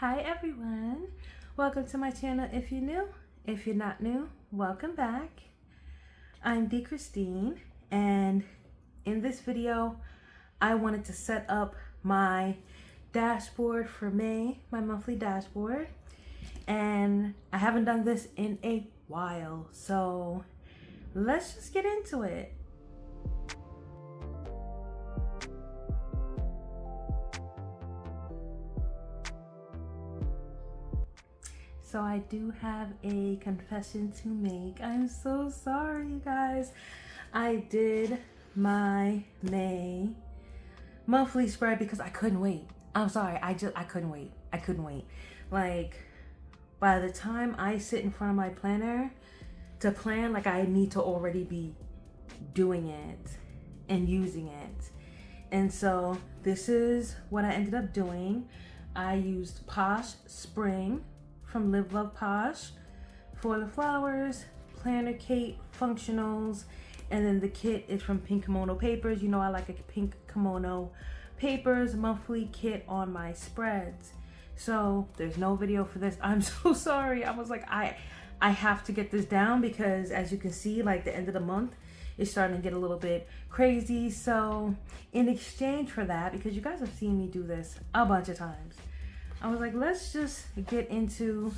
Hi everyone, welcome to my channel. If you're new, if you're not new, welcome back. I'm D. Christine, and in this video I wanted to set up my dashboard for May, my monthly dashboard, and I haven't done this in a while, so let's just get into it. So I do have a confession to make. I'm so sorry, you guys. I did my May monthly spread because I couldn't wait. I'm sorry, I couldn't wait. I couldn't wait. Like, by the time I sit in front of my planner to plan, like, I need to already be doing it and using it. And so this is what I ended up doing. I used Posh Spring from Live Love Posh for the flowers, planner Kate functionals, and then the kit is from Pink Kimono Papers. You know I like a Pink Kimono Papers monthly kit on my spreads. So there's no video for this. I'm so sorry. I was like, I have to get this down because as you can see, like the end of the month is starting to get a little bit crazy. So in exchange for that, because you guys have seen me do this a bunch of times, I was like, let's just get into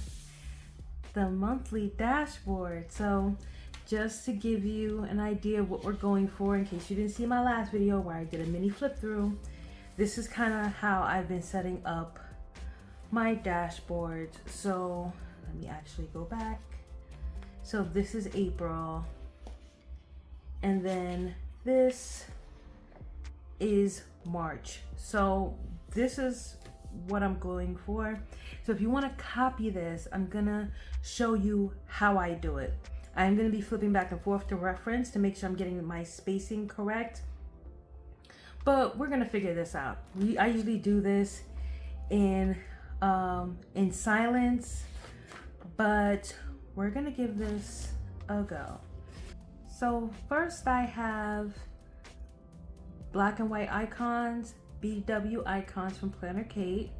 the monthly dashboard. So just to give you an idea of what we're going for, in case you didn't see my last video where I did a mini flip through, this is kind of how I've been setting up my dashboard. So let me actually go back. So this is April, and then this is March. So this is what I'm going for. So if you want to copy this, I'm gonna show you how I do it. I'm gonna be flipping back and forth to reference to make sure I'm getting my spacing correct, but we're gonna figure this out. I usually do this in silence, but we're gonna give this a go. So first I have black and white icons, BW icons from Planner Kate.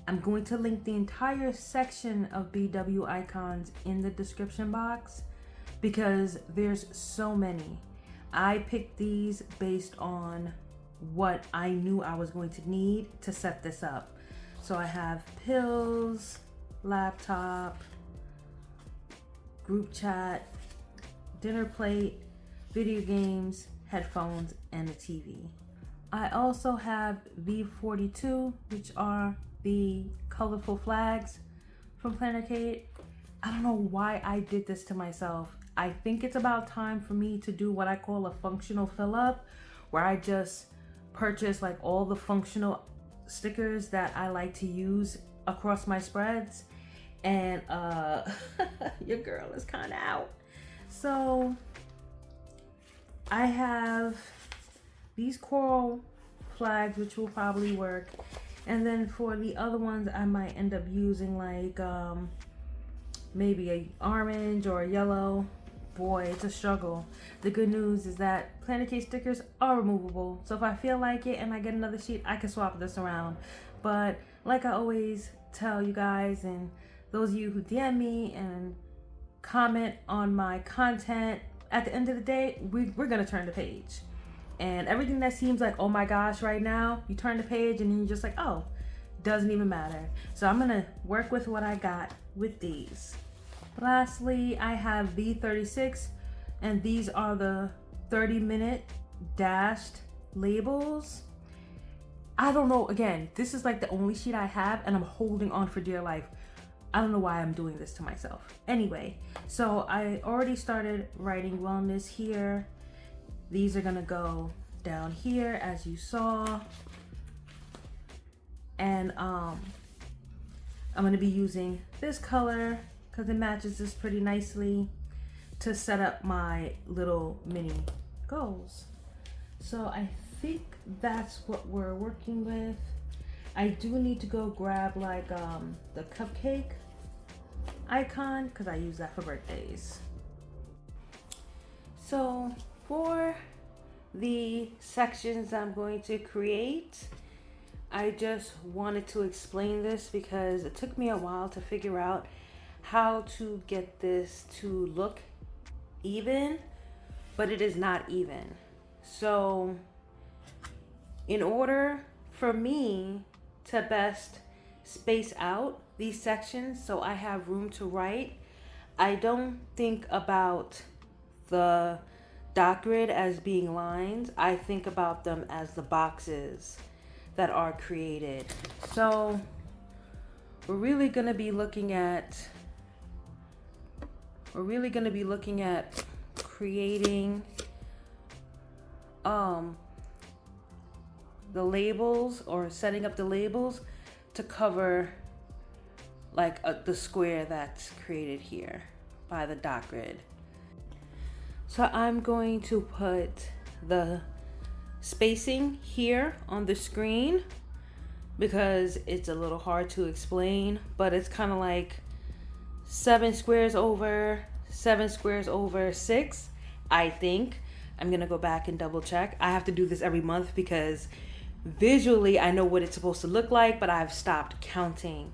I'm going to link the entire section of BW icons in the description box because there's so many. I picked these based on what I knew I was going to need to set this up. So I have pills, laptop, group chat, dinner plate, video games, headphones, and a TV. I also have V42, which are the colorful flags from Planner Kate. I don't know why I did this to myself. I think it's about time for me to do what I call a functional fill up, where I just purchase like all the functional stickers that I like to use across my spreads. And your girl is kind of out. So I have these coral flags, which will probably work. And then for the other ones, I might end up using like maybe a orange or a yellow. Boy, it's a struggle. The good news is that Planner Kate stickers are removable. So if I feel like it and I get another sheet, I can swap this around. But like I always tell you guys, and those of you who DM me and comment on my content, at the end of the day, we're gonna turn the page. And everything that seems like, oh my gosh, right now, you turn the page and then you're just like, oh, doesn't even matter. So I'm gonna work with what I got with these. Lastly, I have V36, and these are the 30-minute dashed labels. I don't know, again, this is like the only sheet I have and I'm holding on for dear life. I don't know why I'm doing this to myself. Anyway, so I already started writing wellness here. These are gonna go down here as you saw. And I'm gonna be using this color because it matches this pretty nicely to set up my little mini goals. So I think that's what we're working with. I do need to go grab like the cupcake icon because I use that for birthdays. So for the sections I'm going to create, I just wanted to explain this because it took me a while to figure out how to get this to look even, but it is not even. So in order for me to best space out these sections so I have room to write, I don't think about the dot grid as being lines. I think about them as the boxes that are created. So we're really going to be looking at creating the labels, or setting up the labels to cover like the square that's created here by the dot grid. So I'm going to put the spacing here on the screen because it's a little hard to explain, but it's kind of like 7 squares over 7 squares over 6, I think. I'm gonna go back and double check. I have to do this every month because visually I know what it's supposed to look like, but I've stopped counting.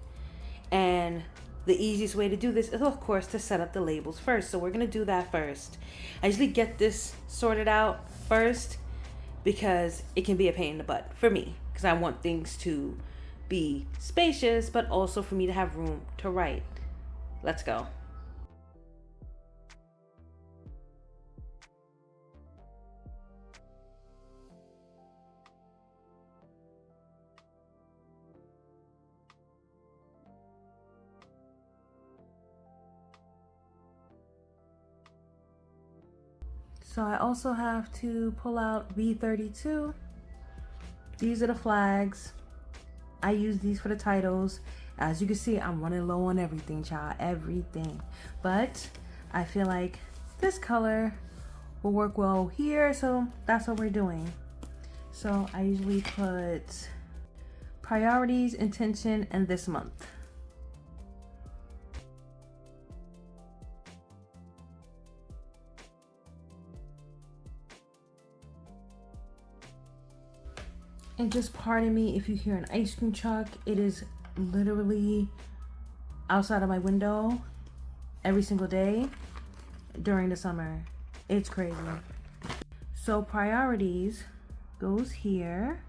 And the easiest way to do this is, of course, to set up the labels first. So we're gonna do that first. I usually get this sorted out first because it can be a pain in the butt for me, because I want things to be spacious, but also for me to have room to write. Let's go. So I also have to pull out B32. These are the flags. I use these for the titles. As you can see, I'm running low on everything, child, everything. But I feel like this color will work well here, so that's what we're doing. So I usually put priorities, intention, and this month. And just pardon me if you hear an ice cream truck. It is literally outside of my window every single day during the summer. It's crazy. So priorities goes here.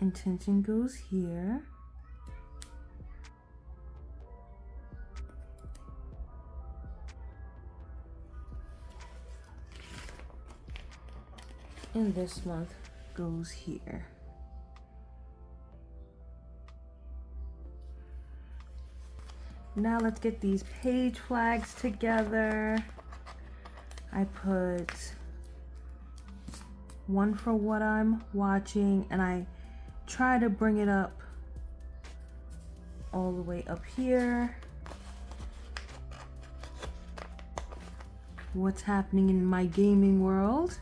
Intention goes here. And this month goes here. Now let's get these page flags together. I put one for what I'm watching, and I try to bring it up all the way up here. What's happening in my gaming world.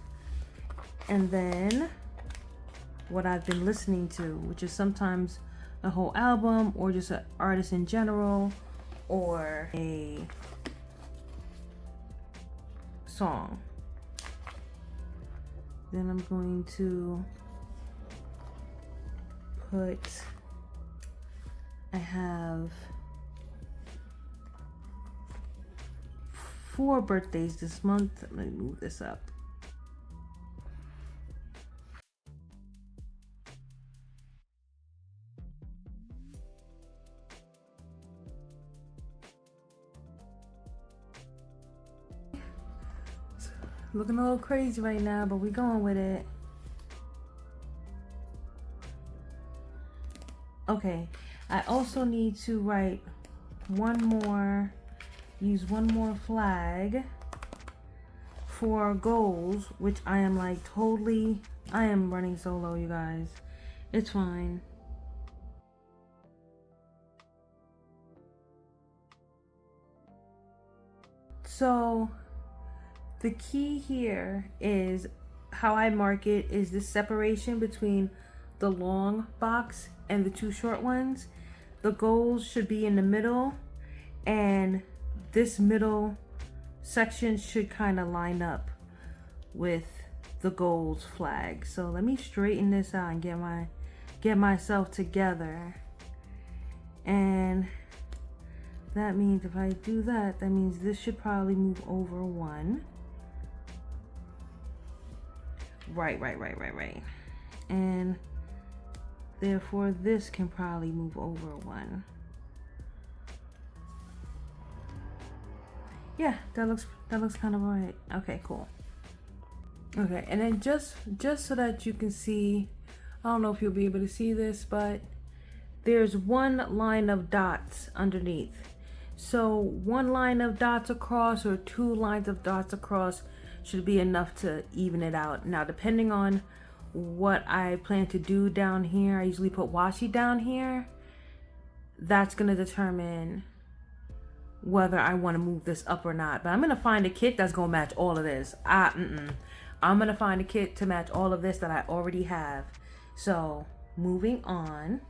And then what I've been listening to, which is sometimes a whole album or just an artist in general or a song. Then I'm going to put, I have 4 birthdays this month. Let me move this up. Looking a little crazy right now, but we're going with it. Okay, I also need to write use one more flag for goals, which I am like I am running solo, you guys. It's fine. So the key here is how I mark it is the separation between the long box and the two short ones. The goals should be in the middle, and this middle section should kind of line up with the goals flag. So let me straighten this out and get myself together. And that means if I do that, that means this should probably move over one. Right. And therefore this can probably move over one. Yeah, that looks kind of right. Okay, cool. Okay, and then just so that you can see, I don't know if you'll be able to see this, but there's one line of dots underneath. So one line of dots across or two lines of dots across should be enough to even it out. Now, depending on what I plan to do down here, I usually put washi down here. That's gonna determine whether I want to move this up or not. But I'm gonna find a kit that's gonna match all of this. I'm gonna find a kit to match all of this that I already have. So moving on.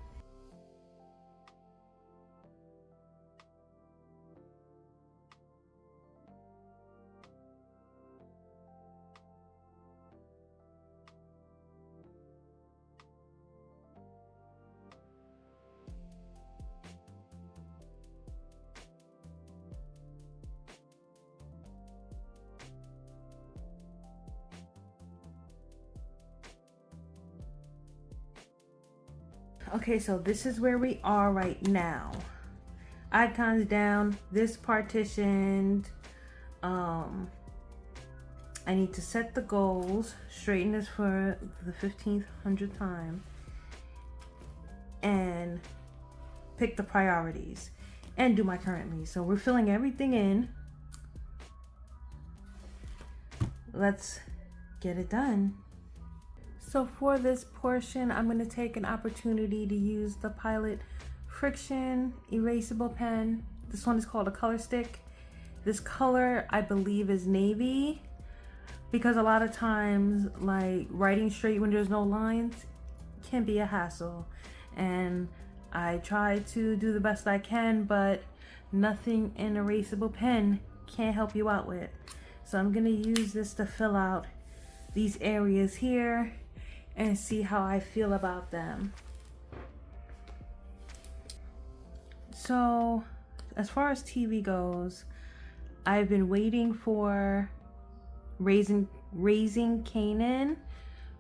Okay, so this is where we are right now. Icons down, this partitioned. I need to set the goals, straighten this for the 1500th time, and pick the priorities and do my currently. So we're filling everything in. Let's get it done. So for this portion, I'm going to take an opportunity to use the Pilot Friction Erasable Pen. This one is called a color stick. This color, I believe, is navy, because a lot of times, like, writing straight when there's no lines can be a hassle. And I try to do the best I can, but nothing an erasable pen can't help you out with. So I'm going to use this to fill out these areas here and see how I feel about them. So as far as TV goes, I've been waiting for Raising Kanan,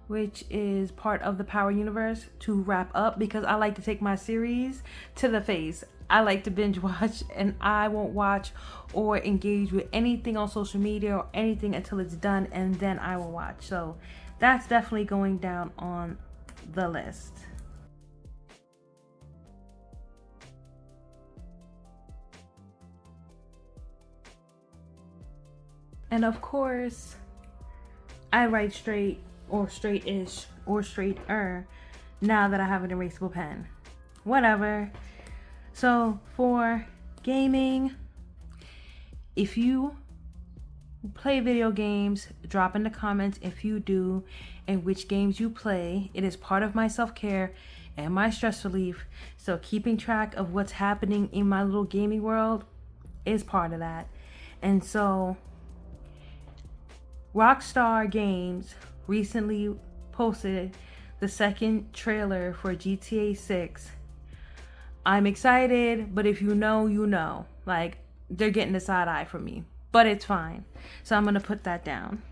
which is part of the Power Universe, to wrap up, because I like to take my series to the face. I like to binge watch, and I won't watch or engage with anything on social media or anything until it's done, and then I will watch. So that's definitely going down on the list. And of course, I write straight or straight-ish or straighter now that I have an erasable pen. Whatever. So for gaming, if you play video games, drop in the comments if you do and which games you play. It is part of my self-care and my stress relief. So keeping track of what's happening in my little gaming world is part of that. And so Rockstar Games recently posted the second trailer for GTA 6. I'm excited, but if you know, you know. Like, they're getting the side eye from me, but it's fine. So I'm gonna put that down.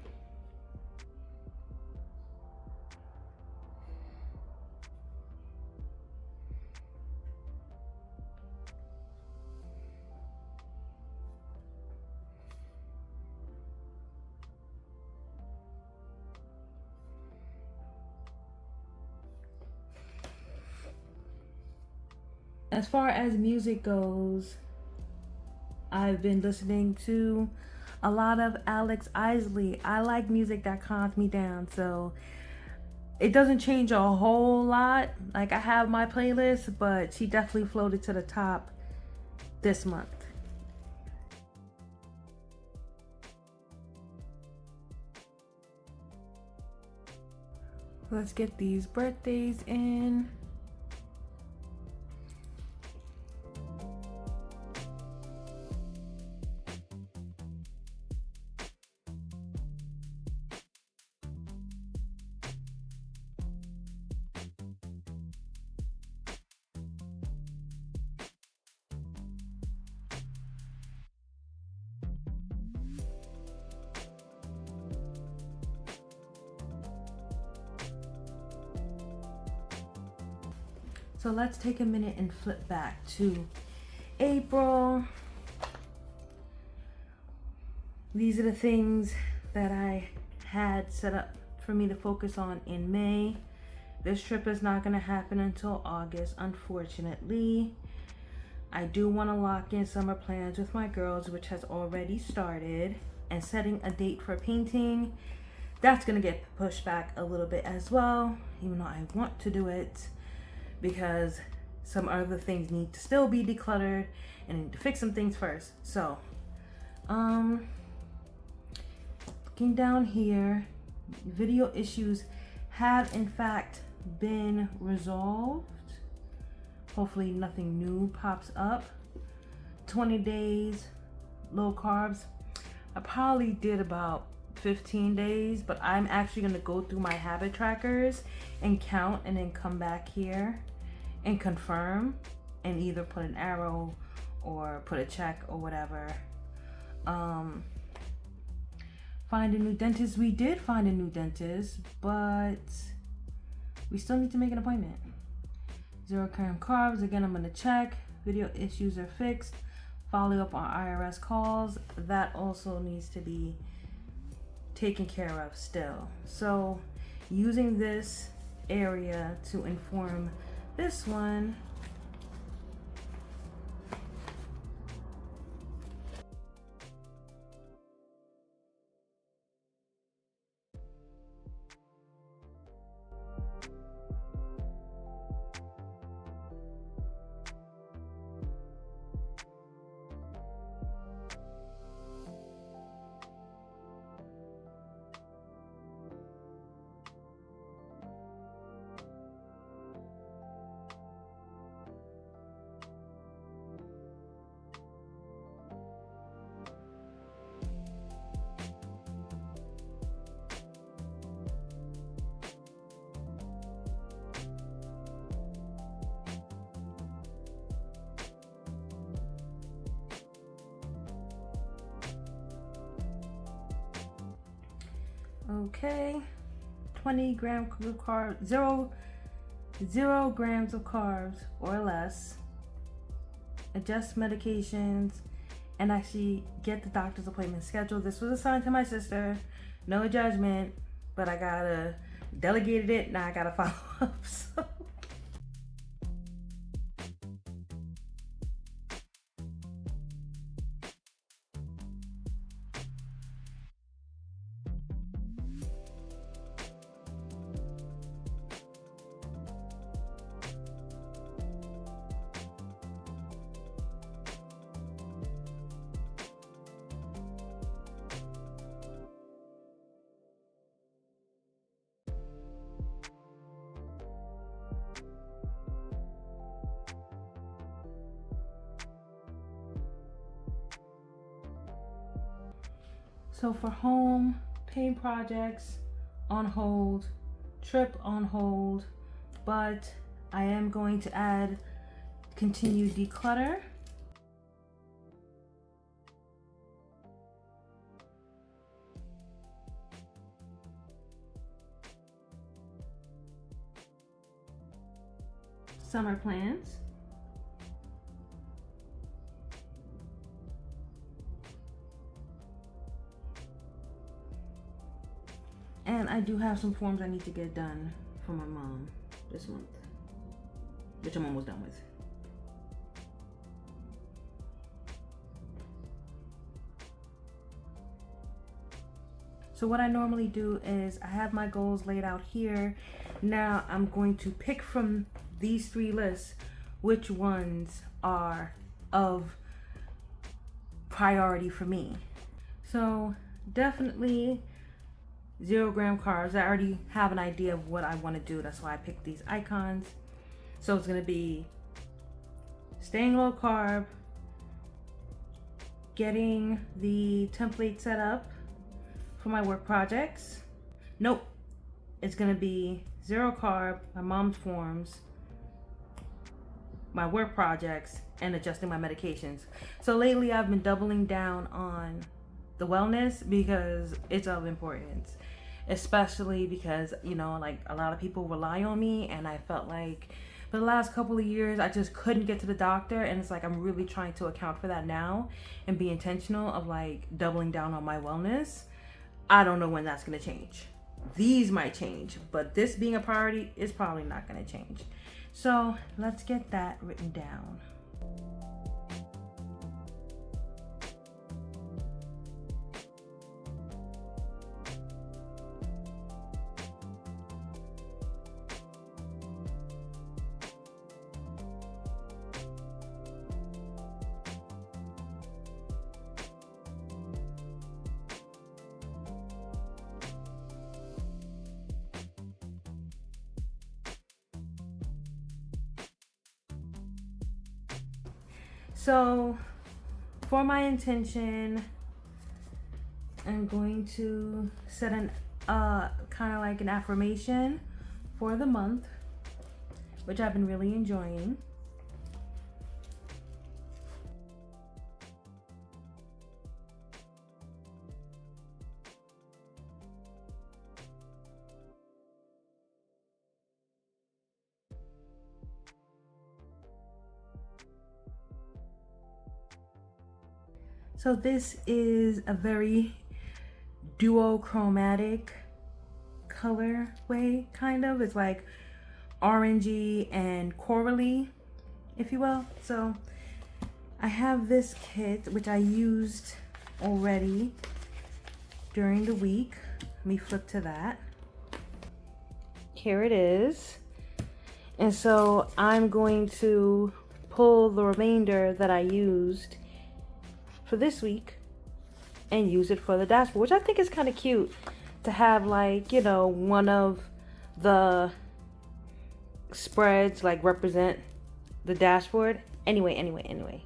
As far as music goes, I've been listening to a lot of Alex Isley. I like music that calms me down, so it doesn't change a whole lot. Like, I have my playlist, but she definitely floated to the top this month. Let's get these birthdays in. So let's take a minute and flip back to April. These are the things that I had set up for me to focus on in May. This trip is not going to happen until August, unfortunately. I do want to lock in summer plans with my girls, which has already started, and setting a date for painting. That's going to get pushed back a little bit as well, even though I want to do it, because some other things need to still be decluttered and I need to fix some things first. So, looking down here, video issues have in fact been resolved. Hopefully nothing new pops up. 20 days, low carbs. I probably did about 15 days, but I'm actually gonna go through my habit trackers and count and then come back here and confirm and either put an arrow or put a check or whatever. Find a new dentist. We did find a new dentist, but we still need to make an appointment. 0 gram carbs, again, I'm gonna check. Video issues are fixed. Follow up on IRS calls. That also needs to be taken care of still. So using this area to inform this one. Okay, 20 grams of carbs, zero grams of carbs or less. Adjust medications and actually get the doctor's appointment scheduled. This was assigned to my sister, no judgment, but I gotta delegated it. Now I gotta follow up. So. So for home, paint projects on hold, trip on hold, but I am going to add continue declutter. Summer plans. And I do have some forms I need to get done for my mom this month, which I'm almost done with. So what I normally do is I have my goals laid out here. Now I'm going to pick from these 3 lists which ones are of priority for me. So definitely 0-gram carbs. I already have an idea of what I want to do. That's why I picked these icons. So it's going to be staying low carb, getting the template set up for my work projects. Nope. It's going to be 0 carb, my mom's forms, my work projects, and adjusting my medications. So lately I've been doubling down on the wellness because it's of importance, especially because, you know, like a lot of people rely on me, and I felt like for the last couple of years I just couldn't get to the doctor, and it's like I'm really trying to account for that now and be intentional of like doubling down on my wellness. I don't know when that's going to change. These might change, but this being a priority is probably not going to change. So let's get that written down. So for my intention, I'm going to set an kind of like an affirmation for the month, which I've been really enjoying. So this is a very duochromatic color way, kind of. It's like orangey and corally, if you will. So I have this kit, which I used already during the week. Let me flip to that. Here it is. And so I'm going to pull the remainder that I used for this week and use it for the dashboard, which I think is kind of cute to have, like, you know, one of the spreads like represent the dashboard. Anyway.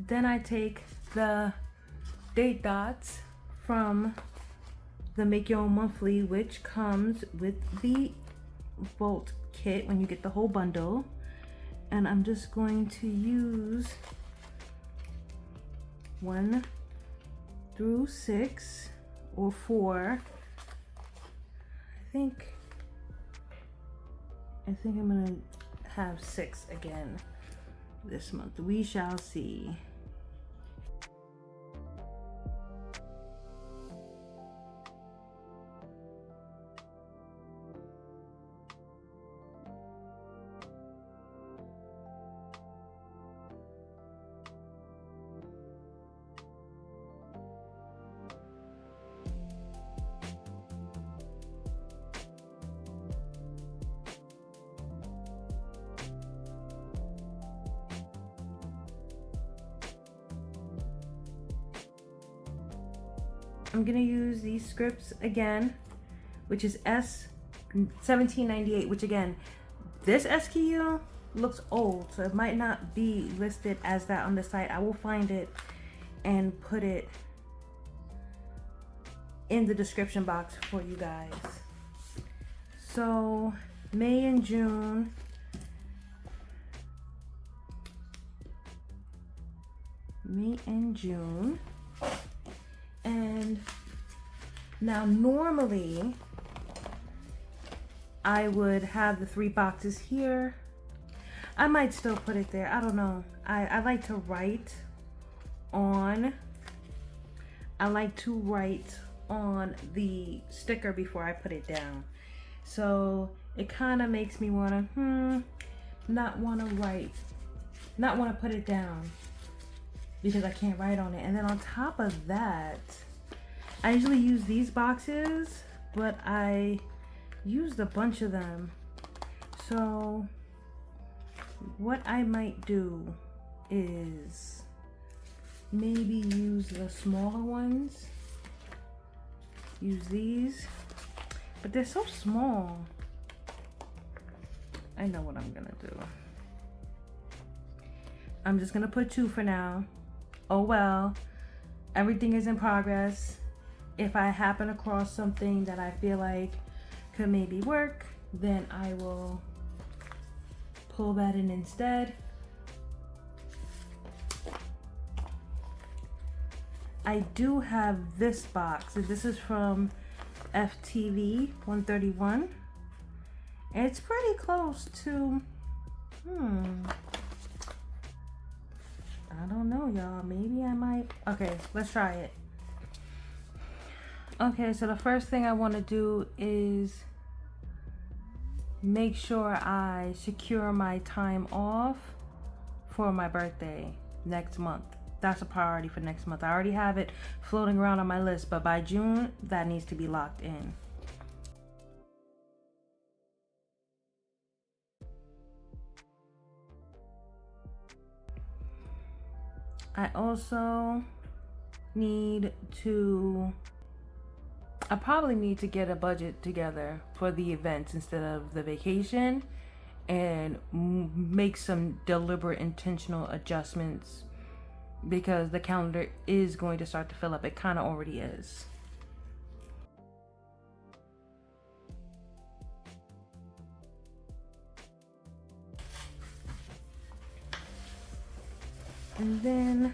Then I take the date dots from the Make Your Own Monthly, which comes with the Volt kit when you get the whole bundle. And I'm just going to use 1 through 6 or 4. I think I'm gonna have 6 again this month. We shall see. I'm gonna use these scripts again, which is S1798, which again, this SKU looks old, so it might not be listed as that on the site. I will find it and put it in the description box for you guys. So May and June, and now normally I would have the 3 boxes here. I might still put it there, I don't know. I like to write on the sticker before I put it down. So it kind of makes me want to not want to put it down. because I can't write on it. And then on top of that, I usually use these boxes, but I used a bunch of them. So what I might do is maybe use the smaller ones. Use these, but they're so small. I know what I'm gonna do. I'm just gonna put 2 for now. Oh well, everything is in progress. If I happen across something that I feel like could maybe work, then I will pull that in instead. I do have this box. This is from FTV 131. It's pretty close to, I don't know, y'all. Maybe I might. Okay, let's try it. Okay, so the first thing I want to do is make sure I secure my time off for my birthday next month. That's a priority for next month. I already have it floating around on my list, but by June, that needs to be locked in. I also I probably need to get a budget together for the events instead of the vacation, and make some deliberate, intentional adjustments, because the calendar is going to start to fill up. It kind of already is. And then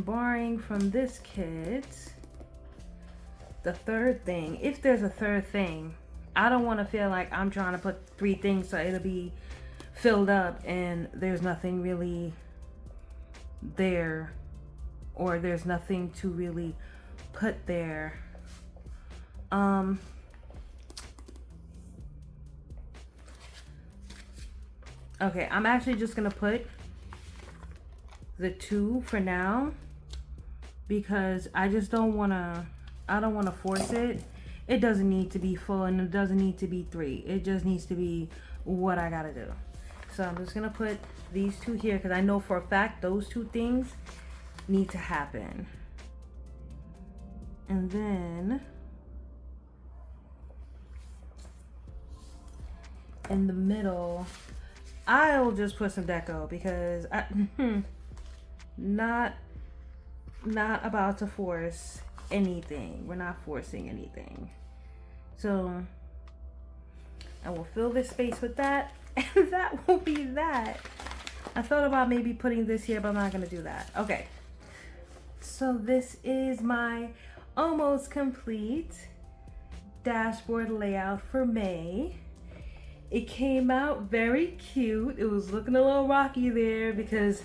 barring from this kit, the third thing, if there's a third thing, I don't want to feel like I'm trying to put 3 things so it'll be filled up and there's nothing really there, or there's nothing to really put there. Okay, I'm actually just gonna put the 2 for now, because I just don't wanna, I don't wanna force it. It doesn't need to be full, and it doesn't need to be 3. It just needs to be what I gotta do. So I'm just gonna put these 2 here, because I know for a fact those 2 things need to happen. And then in the middle, I'll just put some deco, because I not about to force anything. We're not forcing anything. So I will fill this space with that, and that will be that. I thought about maybe putting this here, but I'm not gonna do that. Okay, so this is my almost complete dashboard layout for May. It came out very cute. It was looking a little rocky there because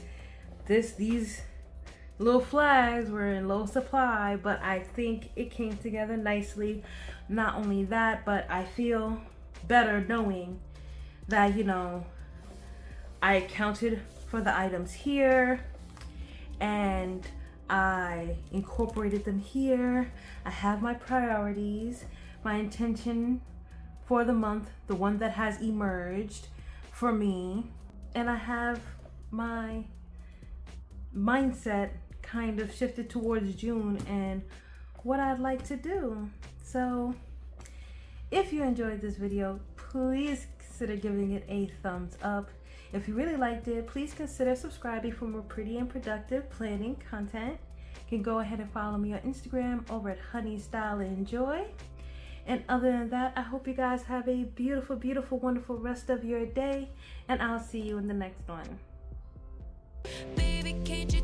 these little flags were in low supply, but I think it came together nicely. Not only that, but I feel better knowing that, you know, I accounted for the items here and I incorporated them here. I have my priorities, my intention for the month, the one that has emerged for me, and I have my mindset kind of shifted towards June and what I'd like to do. So if you enjoyed this video, please consider giving it a thumbs up. If you really liked it, please consider subscribing for more pretty and productive planning content. You can go ahead and follow me on Instagram over at Honey Style Enjoy. And other than that, I hope you guys have a beautiful, beautiful, wonderful rest of your day, and I'll see you in the next one. Baby, can't you